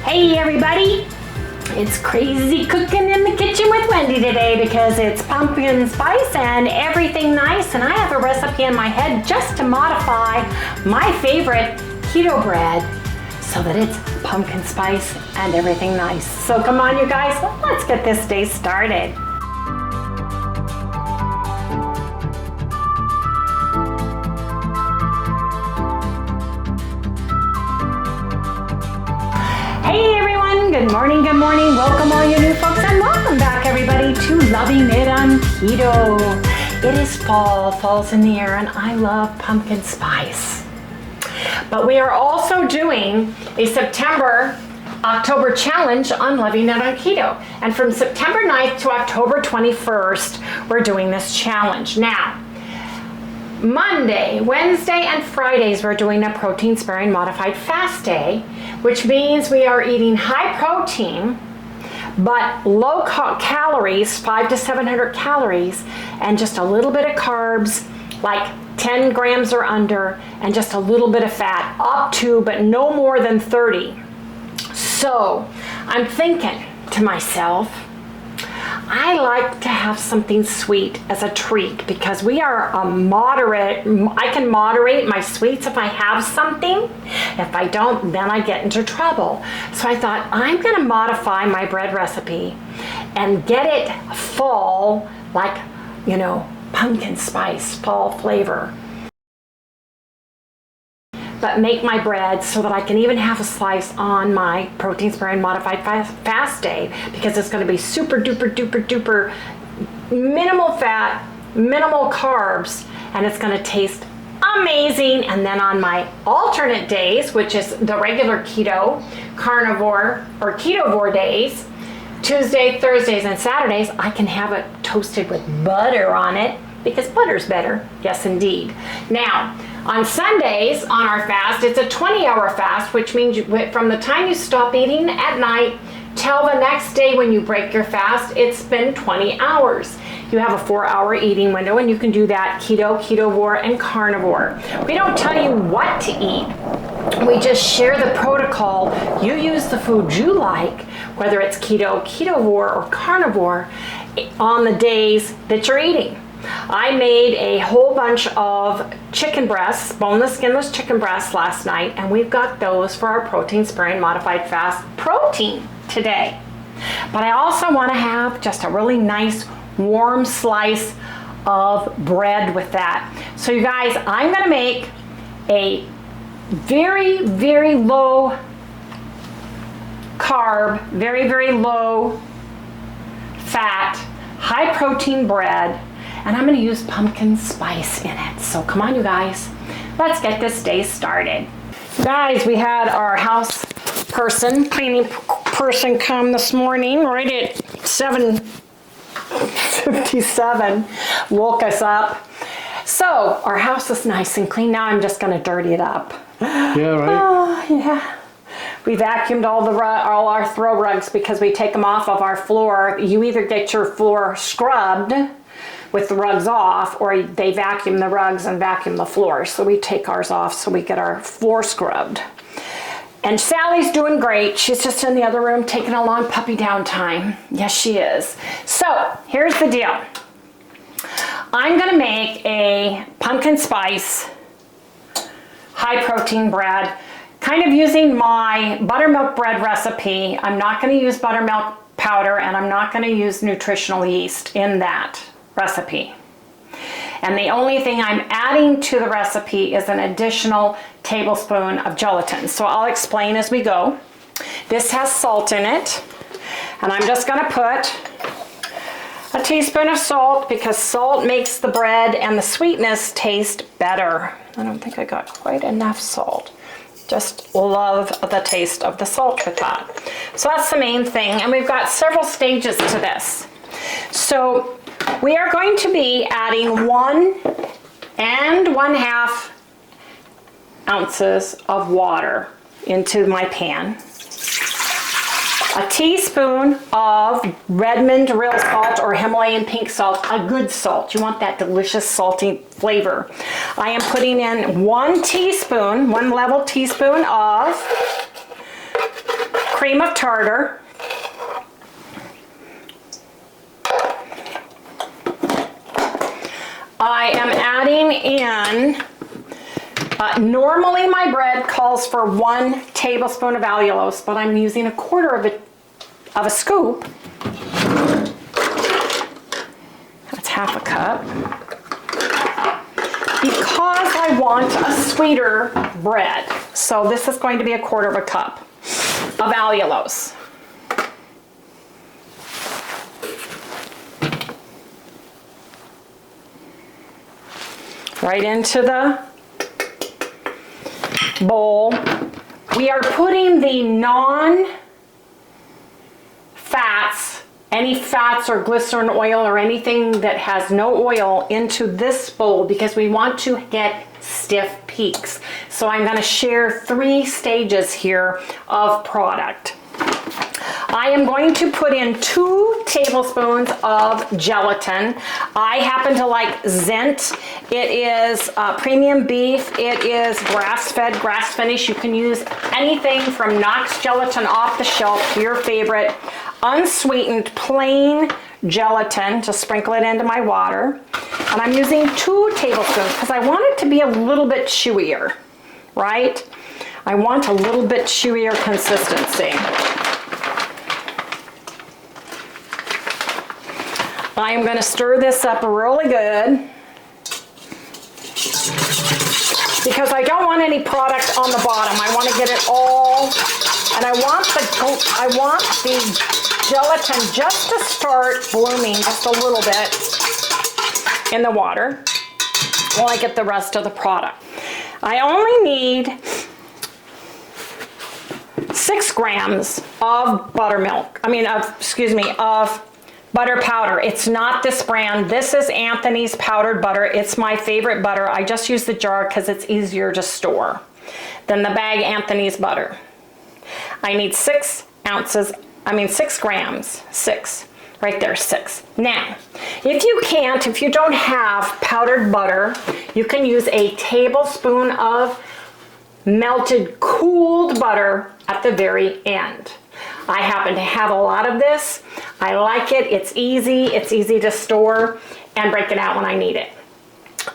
Hey everybody, it's crazy cooking in the kitchen with Wendy today because it's pumpkin spice and everything nice, and I have a recipe in my head just to modify my favorite keto bread so that it's pumpkin spice and everything nice. So come on you guys, let's get this day started. Hey everyone, good morning, welcome all you new folks, and welcome back everybody to Loving It on Keto. It is fall, fall's in the air, and I love pumpkin spice. But we are also doing a October challenge on Loving It on Keto. And from September 9th to October 21st, we're doing this challenge. Now, Monday, Wednesday, and Fridays, we're doing a protein sparing modified fast day, which means we are eating high protein, but low calories, 500 to 700 calories, and just a little bit of carbs, like 10 grams or under, and just a little bit of fat, up to, but no more than 30. So I'm thinking to myself, I like to have something sweet as a treat because we are a moderate, I can moderate my sweets if I have something. If I don't, then I get into trouble. So I thought I'm gonna modify my bread recipe and get it fall, like, you know, pumpkin spice, fall flavor. But make my bread so that I can even have a slice on my protein sparing modified fast day, because it's going to be super duper duper duper minimal fat, minimal carbs, and it's going to taste amazing. And then on my alternate days, which is the regular keto, carnivore, or ketovore days, Tuesday, Thursdays, and Saturdays, I can have it toasted with butter on it, because butter's better. Yes, indeed. Now, on Sundays, on our fast, it's a 20-hour fast, which means from the time you stop eating at night till the next day when you break your fast, it's been 20 hours. You have a 4-hour eating window, and you can do that keto, ketovore, and carnivore. We don't tell you what to eat. We just share the protocol. You use the food you like, whether it's keto, ketovore, or carnivore, on the days that you're eating. I made a whole bunch of chicken breasts, boneless, skinless chicken breasts last night, and we've got those for our protein sparing modified fast protein today. But I also want to have just a really nice warm slice of bread with that. So you guys, I'm going to make a very, very low carb, very, very low fat, high protein bread. And I'm gonna use pumpkin spice in it. So come on you guys, let's get this day started. Guys, we had our house person, cleaning person come this morning right at 7:57, woke us up. So our house is nice and clean. Now I'm just gonna dirty it up. Yeah, right. Oh, yeah. We vacuumed all our throw rugs because we take them off of our floor. You either get your floor scrubbed with the rugs off, or they vacuum the rugs and vacuum the floor. So we take ours off so we get our floor scrubbed. And Sally's doing great. She's just in the other room taking a long puppy down time. Yes, she is. So here's the deal. I'm gonna make a pumpkin spice, high protein bread, kind of using my buttermilk bread recipe. I'm not gonna use buttermilk powder, and I'm not gonna use nutritional yeast in that recipe. And the only thing I'm adding to the recipe is an additional tablespoon of gelatin. So I'll explain as we go. This has salt in it, and I'm just gonna put a teaspoon of salt because salt makes the bread and the sweetness taste better. I don't think I got quite enough salt. Just love the taste of the salt with that. So that's the main thing, and we've got several stages to this. So we are going to be adding 1 1/2 ounces of water into my pan. A teaspoon of Redmond real salt or Himalayan pink salt, a good salt. You want that delicious salty flavor. I am putting in 1 level teaspoon of cream of tartar. I am adding in, normally my bread calls for 1 tablespoon of allulose, but I'm using 1/4 of a scoop. That's 1/2 cup. Because I want a sweeter bread. So this is going to be 1/4 cup of allulose. Right into the bowl. We are putting the non-fats, any fats or glycerin oil or anything that has no oil into this bowl because we want to get stiff peaks. So I'm going to share 3 stages here of product. I am going to put in 2 tablespoons of gelatin. I happen to like Zent. It is premium beef. It is grass-fed, grass-finished. You can use anything from Knox gelatin off the shelf to your favorite. Unsweetened, plain gelatin to sprinkle it into my water. And I'm using 2 tablespoons because I want it to be a little bit chewier, right? I want a little bit chewier consistency. I am going to stir this up really good because I don't want any product on the bottom. I want to get it all, and I want the gelatin just to start blooming just a little bit in the water while I get the rest of the product. I only need 6 grams of buttermilk. Of butter powder. It's not this brand. This is Anthony's powdered butter. It's my favorite butter. I just use the jar because it's easier to store than the bag Anthony's butter. I need 6 grams. 6. Right there, 6. Now, if you don't have powdered butter, you can use a tablespoon of melted cooled butter at the very end. I happen to have a lot of this. I like it. It's easy to store and break it out when I need it.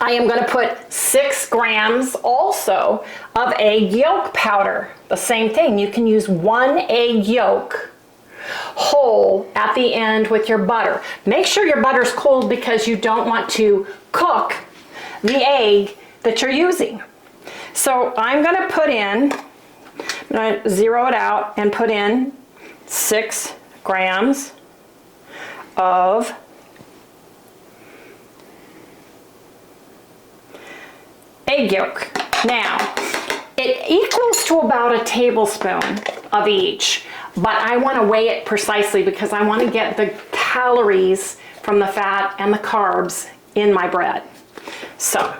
I am going to put 6 grams also of egg yolk powder. The same thing. You can use 1 egg yolk whole at the end with your butter. Make sure your butter's cold because you don't want to cook the egg that you're using. So I'm going to put in, I'm going to zero it out and put in 6 grams of egg yolk. Now, it equals to about a tablespoon of each, but I want to weigh it precisely because I want to get the calories from the fat and the carbs in my bread. So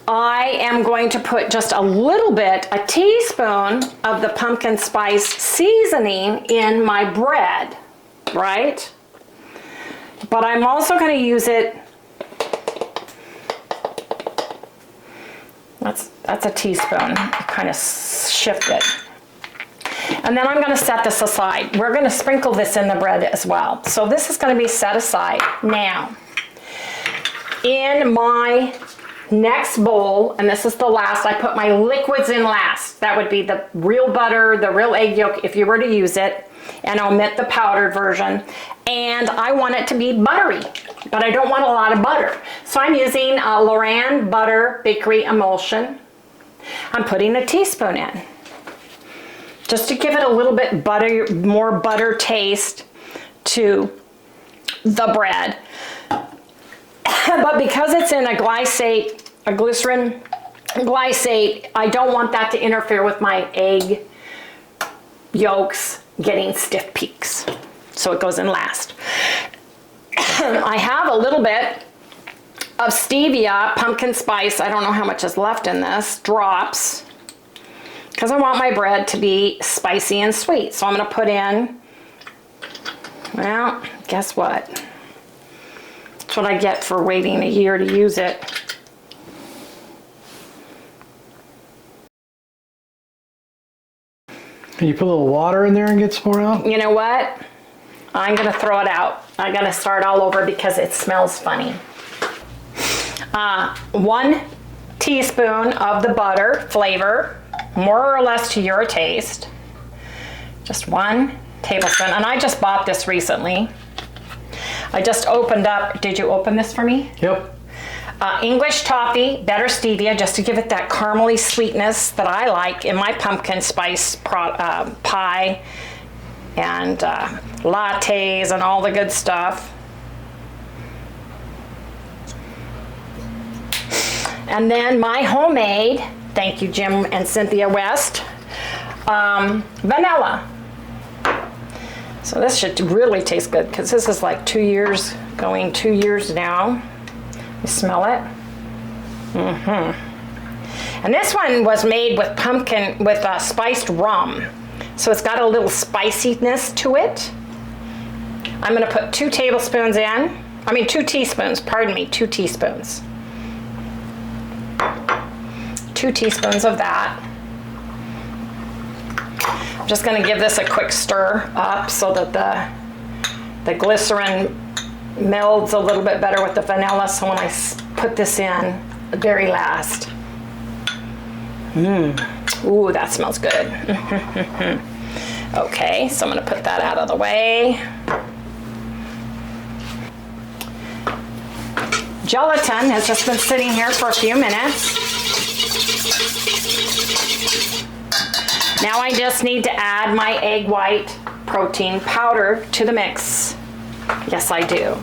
I am going to put just a little bit, a teaspoon of the pumpkin spice seasoning in my bread, right? But I'm also going to use it, that's a teaspoon, kind of shift it. And then I'm going to set this aside. We're going to sprinkle this in the bread as well. So this is going to be set aside. Now, in my next bowl, and this is the last, I put my liquids in last. That would be the real butter, the real egg yolk, if you were to use it, and omit the powdered version. And I want it to be buttery, but I don't want a lot of butter. So I'm using Loran Butter Bakery Emulsion. I'm putting a teaspoon in, just to give it a little bit more butter taste to the bread. But because it's in a glycerin glycate, I don't want that to interfere with my egg yolks getting stiff peaks. So it goes in last. I have a little bit of stevia, pumpkin spice, I don't know how much is left in this, drops, because I want my bread to be spicy and sweet. So I'm going to put in, well, guess what? That's what I get for waiting a year to use it. Can you put a little water in there and get some more out? You know what? I'm gonna throw it out. I'm gonna start all over because it smells funny. 1 teaspoon of the butter flavor, more or less to your taste. Just 1 tablespoon, and I just bought this recently. I just opened up, did you open this for me? Yep. English toffee, better stevia, just to give it that caramely sweetness that I like in my pumpkin spice pie and lattes and all the good stuff. And then my homemade, thank you Jim and Cynthia West, vanilla. So this should really taste good because this is like 2 years, going 2 years now. You smell it? And this one was made with pumpkin, with spiced rum. So it's got a little spiciness to it. I'm gonna put 2 tablespoons in. I mean 2 teaspoons, pardon me, 2 teaspoons. 2 teaspoons of that. I'm just gonna give this a quick stir up so that the glycerin melds a little bit better with the vanilla, so when I put this in the very last. Ooh, that smells good. Okay, so I'm gonna put that out of the way. Gelatin has just been sitting here for a few minutes. Now I just need to add my egg white protein powder to the mix. Yes, I do.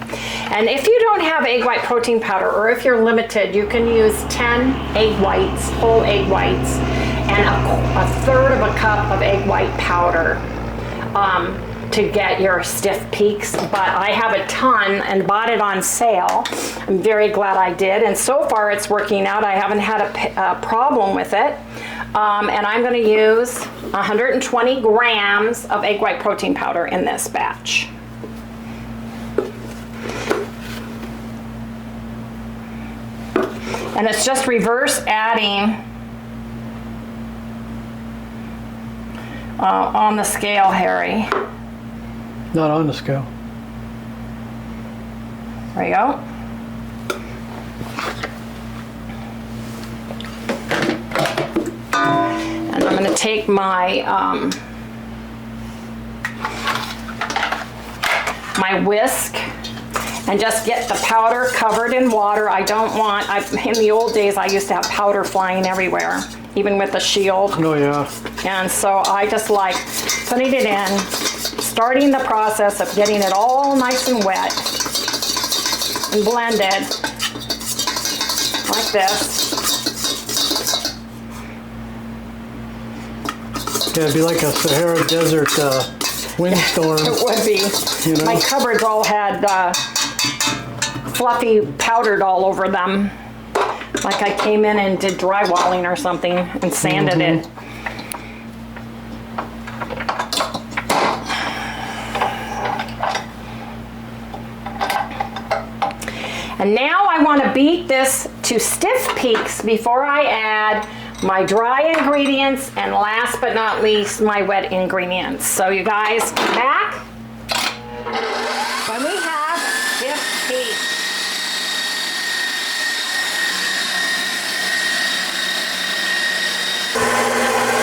And if you don't have egg white protein powder, or if you're limited, you can use 10 egg whites, whole egg whites, and a third of a cup of egg white powder to get your stiff peaks. But I have a ton and bought it on sale. I'm very glad I did. And so far it's working out. I haven't had a problem with it. And I'm going to use 120 grams of egg white protein powder in this batch. And it's just reverse adding on the scale, Harry. Not on the scale. There you go. And I'm going to take my my whisk and just get the powder covered in water. I don't want, in the old days I used to have powder flying everywhere, even with the shield. Oh yeah. And so I just like putting it in, starting the process of getting it all nice and wet and blended like this. Yeah, it'd be like a Sahara Desert windstorm. It would be. You know? My cupboards all had fluffy powdered all over them. Like I came in and did drywalling or something and sanded it. And now I want to beat this to stiff peaks before I add my dry ingredients and last but not least my wet ingredients. So you guys come back when we have stiff peaks.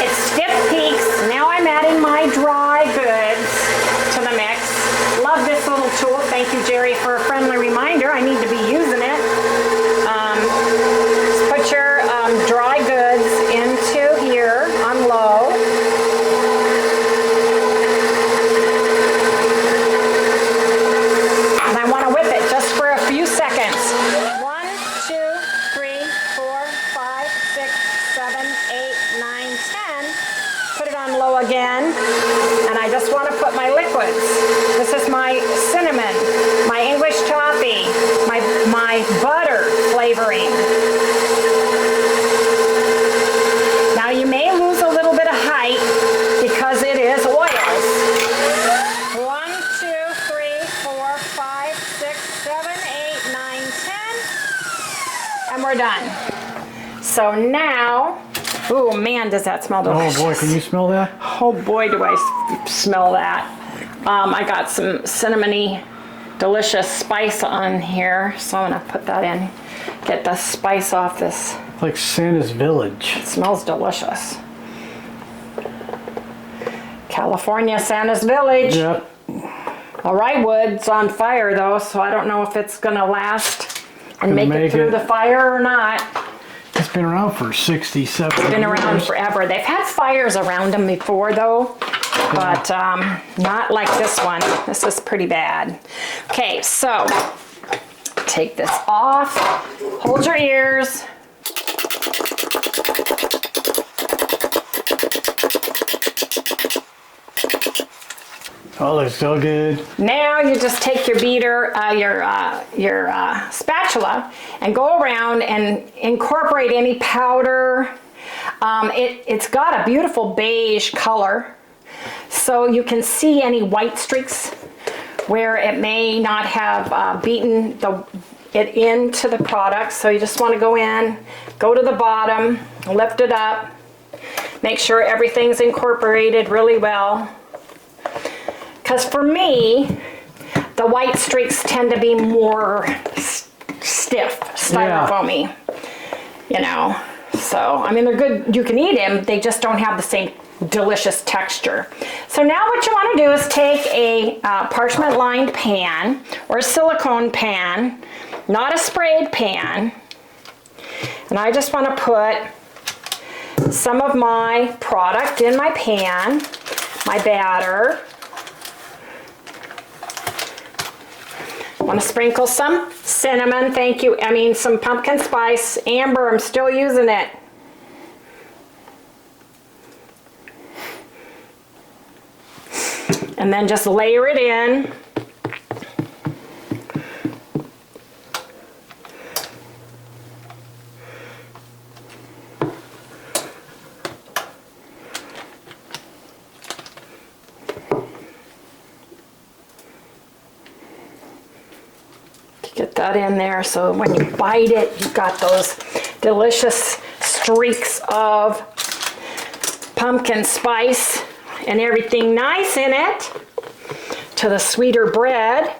It's stiff peaks. Now I'm adding my dry goods to the mix. Love this little tool. Thank you, Jerry, for a friendly reminder. I need to be using it. Just put your dry goods into here on low. And I want to whip it just for a few seconds. 1, 2, 3, 4, 5, 6, 7, 8, 9, 10. Put it on low again. And I just want to put my liquids. This is my cinnamon, my English toffee, my butter flavoring. Now you may lose a little bit of height because it is oils. 1, 2, 3, 4, 5, 6, 7, 8, 9, 10. And we're done. So now Oh man, does that smell delicious. Oh boy, can you smell that? Oh boy, do I smell that. I got some cinnamony, delicious spice on here, so I'm gonna put that in. Get the spice off this. Like Santa's Village. It smells delicious. California, Santa's Village. Yep. All right, wood's on fire though, so I don't know if it's gonna last and make it through the fire or not. It's been around for 60, 70 years. It's been around forever. They've had fires around them before though, but not like this one. This is pretty bad. Okay, so take this off. Hold your ears. Oh, looks so good. Now you just take your beater, your spatula, and go around and incorporate any powder. It's got a beautiful beige color, so you can see any white streaks where it may not have beaten it into the product. So you just want to go in, go to the bottom, lift it up, make sure everything's incorporated really well. Because for me, the white streaks tend to be more stiff, styrofoamy, you know. So, I mean, they're good, you can eat them, they just don't have the same delicious texture. So now what you want to do is take a parchment lined pan or a silicone pan, not a sprayed pan, and I just want to put some of my product in my pan, my batter. I want to sprinkle some cinnamon, thank you. I mean some pumpkin spice, amber, I'm still using it. And then just layer it in. Get that in there so when you bite it, you've got those delicious streaks of pumpkin spice and everything nice in it to the sweeter bread.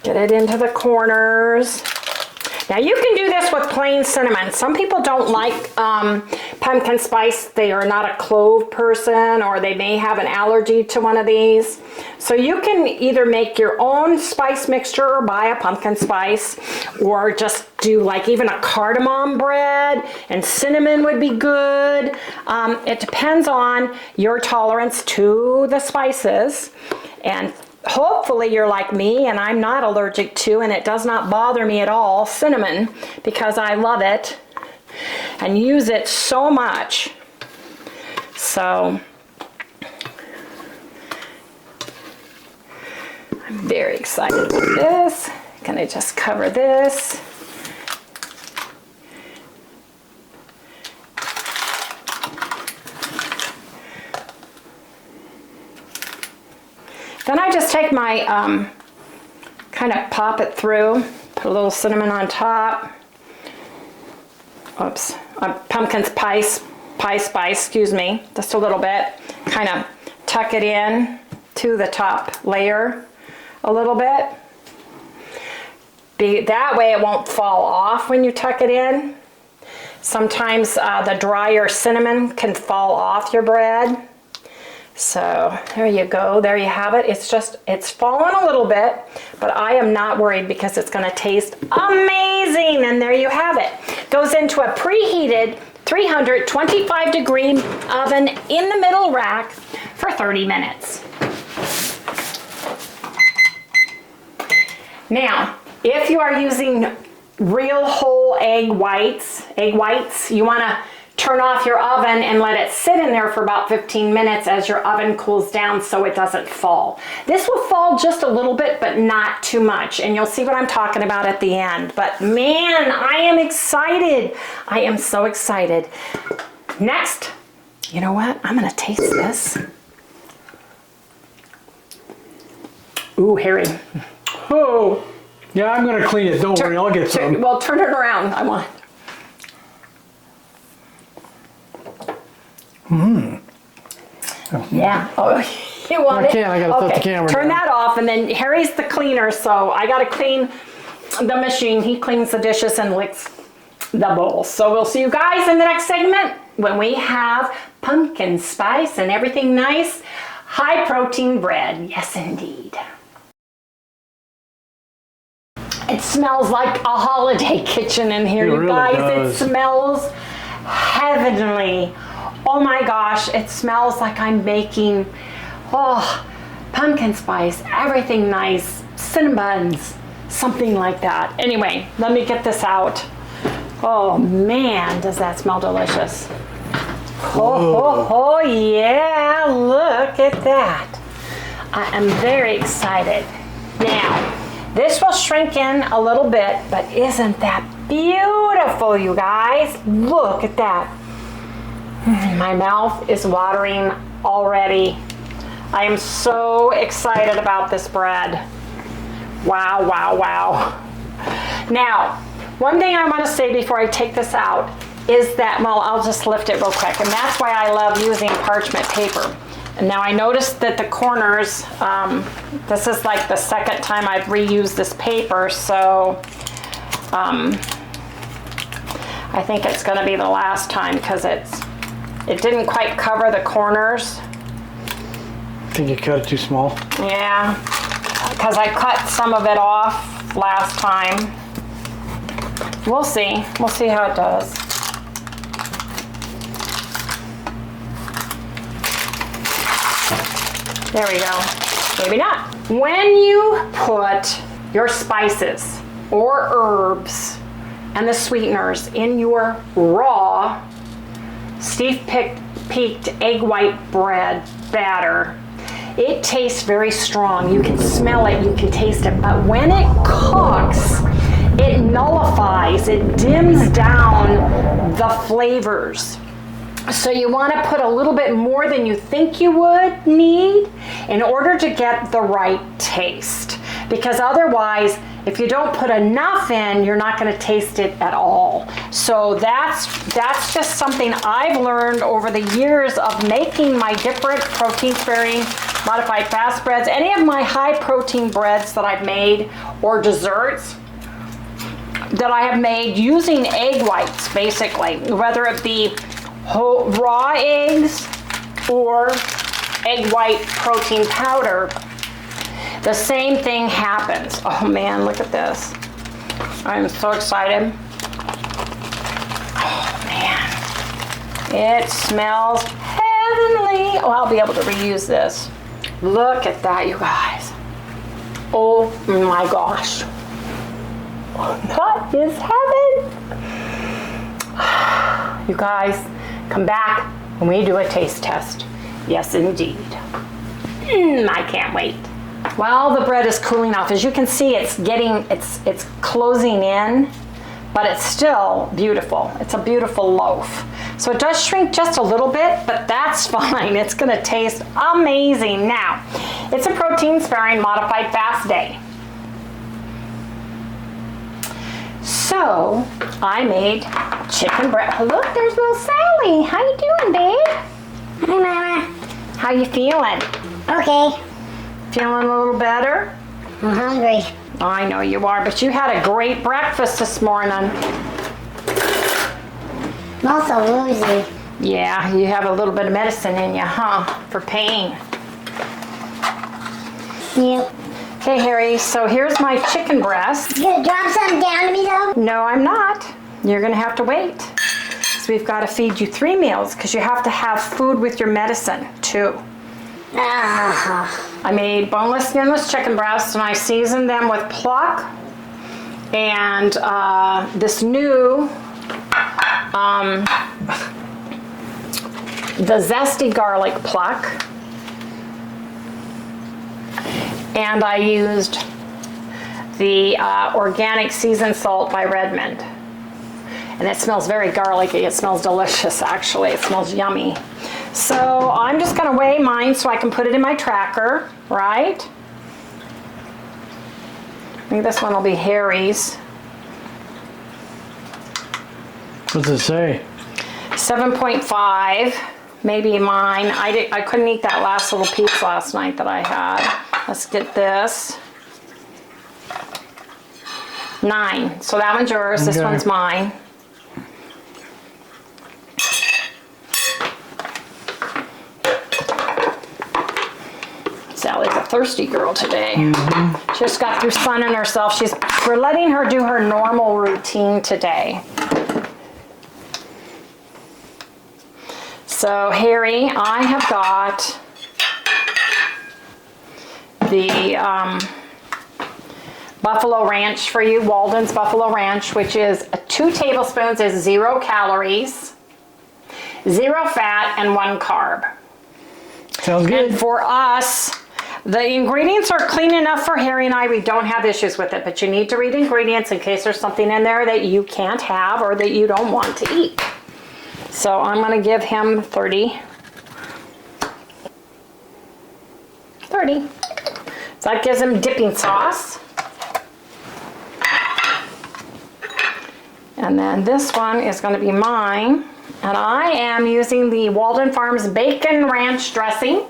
Get it into the corners. Now you can do this with plain cinnamon. Some people don't like pumpkin spice. They are not a clove person, or they may have an allergy to one of these. So you can either make your own spice mixture or buy a pumpkin spice, or just do like even a cardamom bread, and cinnamon would be good. It depends on your tolerance to the spices, and hopefully you're like me and I'm not allergic to, and it does not bother me at all, cinnamon, because I love it and use it so much. So I'm very excited about this. Gonna just cover this. Then I just take my, kind of pop it through, put a little cinnamon on top. Oops, pumpkin spice, excuse me, just a little bit. Kind of tuck it in to the top layer a little bit. That way it won't fall off when you tuck it in. Sometimes the drier cinnamon can fall off your bread. So there you go, there you have it. It's fallen a little bit, but I am not worried because it's gonna taste amazing. And there you have it. Goes into a preheated 325 degree oven in the middle rack for 30 minutes. Now, if you are using real whole egg whites, you wanna turn off your oven and let it sit in there for about 15 minutes as your oven cools down so it doesn't fall. This will fall just a little bit, but not too much. And you'll see what I'm talking about at the end. But man, I am excited. I am so excited. Next, you know what? I'm gonna taste this. Ooh, Harry. Oh. Yeah, I'm gonna clean it. Don't worry, I'll get some. Well, turn it around. I want. Yeah. Oh, you want I can't. I gotta put the camera Turn down. that off, and then Harry's the cleaner, so I gotta clean the machine. He cleans the dishes and licks the bowls. So we'll see you guys in the next segment when we have pumpkin spice and everything nice. High protein bread. Yes, indeed. It smells like a holiday kitchen in here, It you really guys. does. It smells heavenly. Oh my gosh, it smells like I'm making, pumpkin spice, everything nice, cinnamons, something like that. Anyway, let me get this out. Oh man, does that smell delicious. Oh, yeah, look at that. I am very excited. Now, this will shrink in a little bit, but isn't that beautiful, you guys? Look at that. My mouth is watering already. I am so excited about this bread. Wow, wow, wow. Now, one thing I want to say before I take this out is that, well, I'll just lift it real quick, and that's why I love using parchment paper. And now I noticed that the corners, this is like the second time I've reused this paper, so I think it's going to be the last time because it didn't quite cover the corners. I think you cut it too small. Yeah, because I cut some of it off last time. We'll see. We'll see how it does. There we go. Maybe not. When you put your spices or herbs and the sweeteners in your raw Steve-peaked egg white bread batter, it tastes very strong. You can smell it, you can taste it, but when it cooks, it nullifies, it dims down the flavors. So you want to put a little bit more than you think you would need in order to get the right taste. Because otherwise, if you don't put enough in, you're not going to taste it at all. So that's just something I've learned over the years of making my different protein-sparing modified fast breads. Any of my high protein breads that I've made or desserts that I have made using egg whites, basically, whether it be whole raw eggs or egg white protein powder, the same thing happens. Oh man, look at this. I'm so excited. Oh man, it smells heavenly. Oh, I'll be able to reuse this. Look at that, you guys. Oh my gosh. That is heaven. You guys, come back when we do a taste test. Yes, indeed. I can't wait. While the bread is cooling off, as you can see, it's closing in, but it's still beautiful. It's a beautiful loaf. So it does shrink just a little bit, but that's fine. It's gonna taste amazing. Now, it's a protein-sparing modified fast day. So I made chicken breast. Look, there's little Sally. How you doing, babe? Hi, Mama. How you feeling? Okay. Feeling a little better? I'm hungry. I know you are, but you had a great breakfast this morning. I'm also woozy. Yeah, you have a little bit of medicine in you, huh? For pain. Yep. Okay, Harry, so here's my chicken breast. You gonna drop something down to me, though? No, I'm not. You're gonna have to wait. So we've got to feed you 3 meals because you have to have food with your medicine, too. I made boneless, skinless chicken breasts and I seasoned them with PLUCK and this new, the zesty garlic PLUCK. And I used the organic seasoned salt by Redmond. And it smells very garlicky. It smells delicious, actually. It smells yummy. So I'm just gonna weigh mine so I can put it in my tracker, right? I think this one will be Harry's. What's it say? 7.5 maybe mine. I couldn't eat that last little piece last night that I had. Let's get this. 9. So that one's yours. This Okay. one's mine. Sally's a thirsty girl today. She just got through sunning herself. We're letting her do her normal routine today. So Harry, I have got the Buffalo Ranch for you, Walden's Buffalo Ranch, which is 2 tablespoons is 0 calories, 0 fat, and 1 carb. Sounds good. And for us, the ingredients are clean enough for Harry and I. We don't have issues with it, but you need to read ingredients in case there's something in there that you can't have or that you don't want to eat. So I'm going to give him 30. 30. So that gives him dipping sauce. And then this one is going to be mine. And I am using the Walden Farms Bacon Ranch dressing.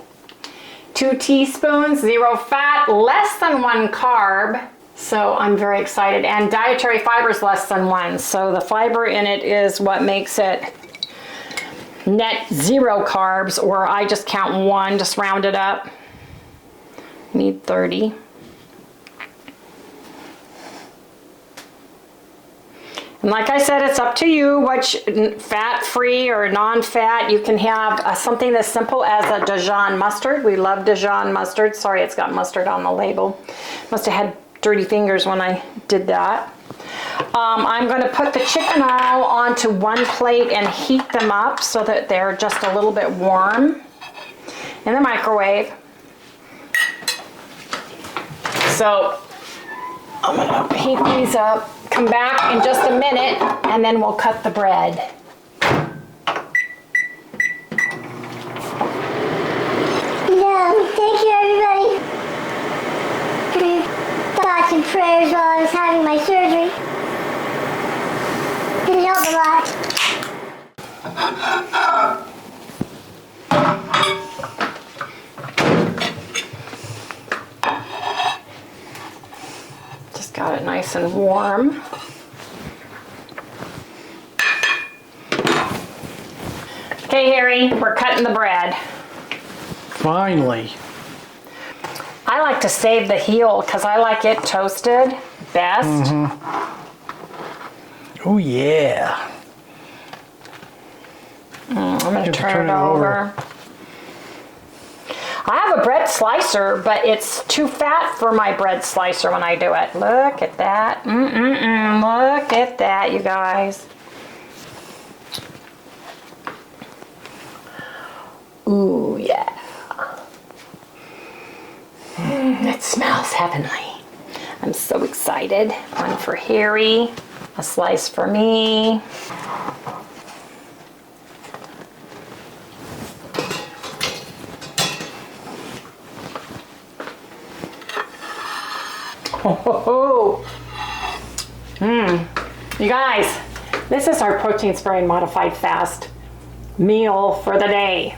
2 teaspoons, 0 fat, less than 1 carb. So I'm very excited. And dietary fiber is less than 1. So the fiber in it is what makes it net 0 carbs, or I just count 1, just round it up. Need 30. And like I said, it's up to you which fat-free or non-fat. You can have something as simple as a Dijon mustard. We love Dijon mustard. Sorry, it's got mustard on the label. Must have had dirty fingers when I did that. I'm going to put the chicken all onto 1 plate and heat them up so that they're just a little bit warm in the microwave. So I'm going to heat these up. Come back in just a minute, and then we'll cut the bread. No, thank you everybody for your thoughts and prayers while I was having my surgery. It helped a lot. Just got it nice and warm. Okay, Harry, we're cutting the bread. Finally. I like to save the heel because I like it toasted best. Oh yeah. I'm going to turn it over. I have a bread slicer, but it's too fat for my bread slicer when I do it. Look at that. Look at that, you guys. Ooh, yeah. It smells heavenly. I'm so excited. One for Harry, a slice for me. You guys, this is our protein spray and modified fast meal for the day.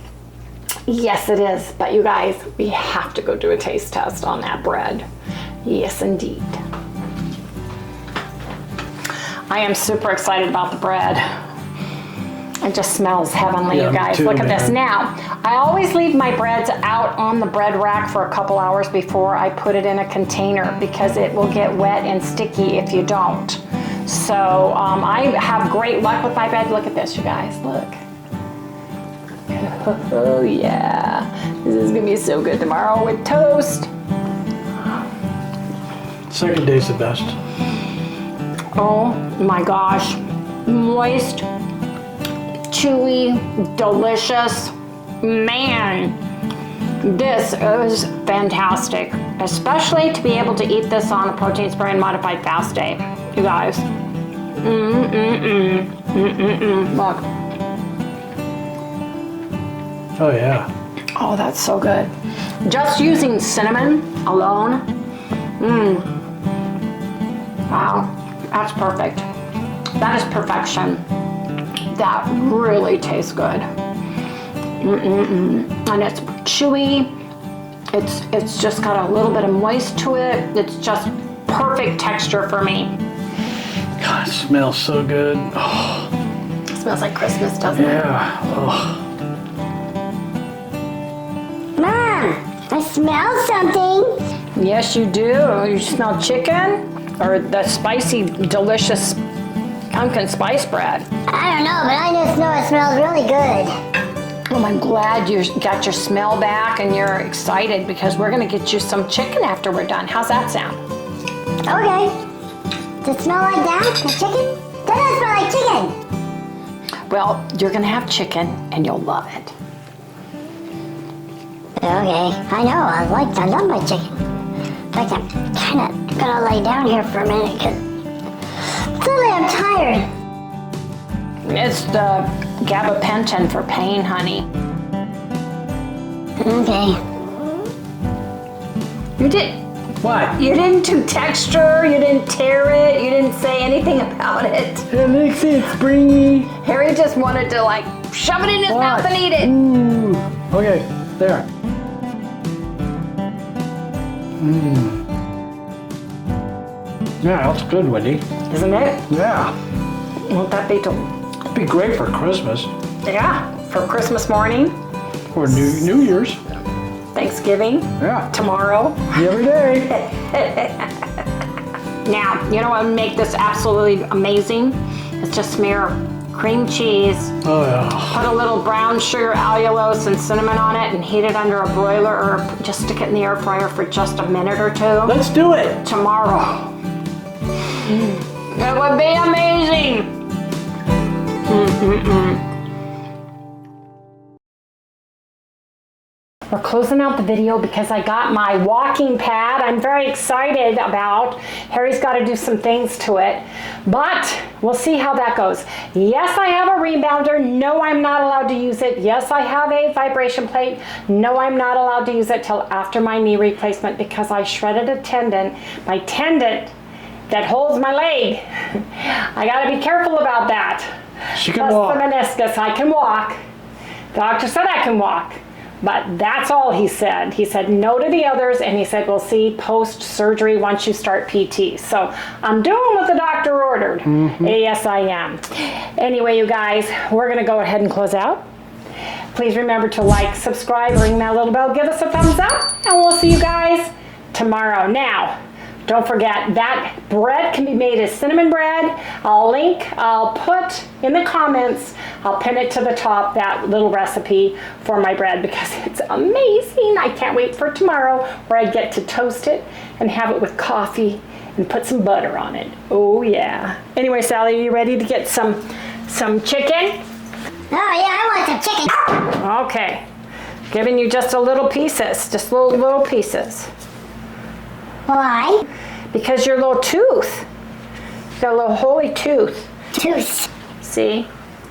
Yes, it is. But you guys, we have to go do a taste test on that bread. Yes, indeed. I am super excited about the bread. It just smells heavenly, Yeah, you guys. me too, Look at this. man. Now, I always leave my breads out on the bread rack for a couple hours before I put it in a container because it will get wet and sticky if you don't. So I have great luck with my bread. Look at this, you guys. Look. Oh, yeah. This is going to be so good tomorrow with toast. Second day's the best. Oh, my gosh. Moist, chewy, delicious. Man, this is fantastic, especially to be able to eat this on a protein spray and modified fast day, you guys. Look. Oh yeah. Oh, that's so good. Just using cinnamon alone. Wow, that's perfect. That is perfection. That really tastes good. And it's chewy. It's just got a little bit of moist to it. It's just perfect texture for me. God, it smells so good. Oh, It smells like Christmas, doesn't it? yeah. Oh. Mom, I smell something. Yes, you do. You smell chicken or the spicy, delicious pumpkin spice bread. I don't know, but I just know it smells really good. Well, I'm glad you got your smell back and you're excited because we're going to get you some chicken after we're done. How's that sound? Okay. Does it smell like that? The chicken? Doesn't smell like chicken. Well, you're going to have chicken and you'll love it. Okay, I know. I love my chicken. In fact, I'm kind of gonna lay down here for a minute because suddenly I'm tired. It's the gabapentin for pain, honey. Okay. You did. What? You didn't do texture. You didn't tear it. You didn't say anything about it. It makes it springy. Harry just wanted to like shove it in his mouth and eat it. Ooh. Okay, there. Yeah, that's good, Wendy. Isn't it? Yeah. Won't that be It'd be great for Christmas yeah, for Christmas morning, or New Year's. Thanksgiving, Yeah. tomorrow. Every day. Now, you know what would make this absolutely amazing? It's just smear cream cheese, Oh yeah. put a little brown sugar, allulose, and cinnamon on it and heat it under a broiler or just stick it in the air fryer for just a minute or two. Let's do it. Tomorrow. It would be amazing. We're closing out the video because I got my walking pad. I'm very excited about. Harry's got to do some things to it, but we'll see how that goes. Yes, I have a rebounder. No, I'm not allowed to use it. Yes, I have a vibration plate. No, I'm not allowed to use it till after my knee replacement because I shredded a tendon. My tendon that holds my leg. I got to be careful about that. She can Plus walk. the meniscus. I can walk. The doctor said I can walk. But that's all he said. He said no to the others, and he said we'll see post-surgery once you start PT. So I'm doing what the doctor ordered. Yes, I am. Anyway, you guys, we're going to go ahead and close out. Please remember to like, subscribe, ring that little bell, give us a thumbs up, and we'll see you guys tomorrow. Now, don't forget that bread can be made as cinnamon bread. I'll put in the comments, I'll pin it to the top, that little recipe for my bread because it's amazing. I can't wait for tomorrow where I get to toast it and have it with coffee and put some butter on it. Oh yeah. Anyway, Sally, are you ready to get some chicken? Oh yeah, I want some chicken. Okay. Giving you just a little pieces, just little pieces. Why? Because your little tooth, you got a little holy tooth. Tooth. See?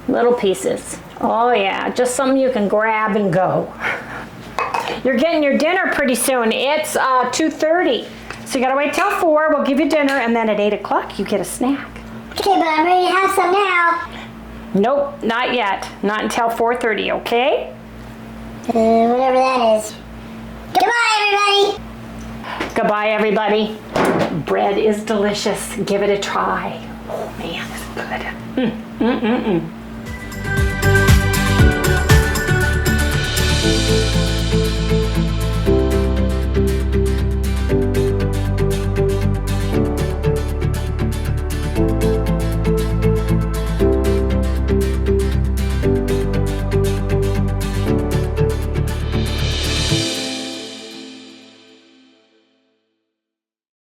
Little pieces. Oh yeah, just something you can grab and go. You're getting your dinner pretty soon. It's 2:30. So you gotta wait till 4, we'll give you dinner, and then at 8 o'clock you get a snack. Okay, but I'm ready to have some now. Nope, not yet. Not until 4:30, okay? Whatever that is. Goodbye, everybody. Goodbye, everybody. Bread is delicious. Give it a try. Oh man, it's good.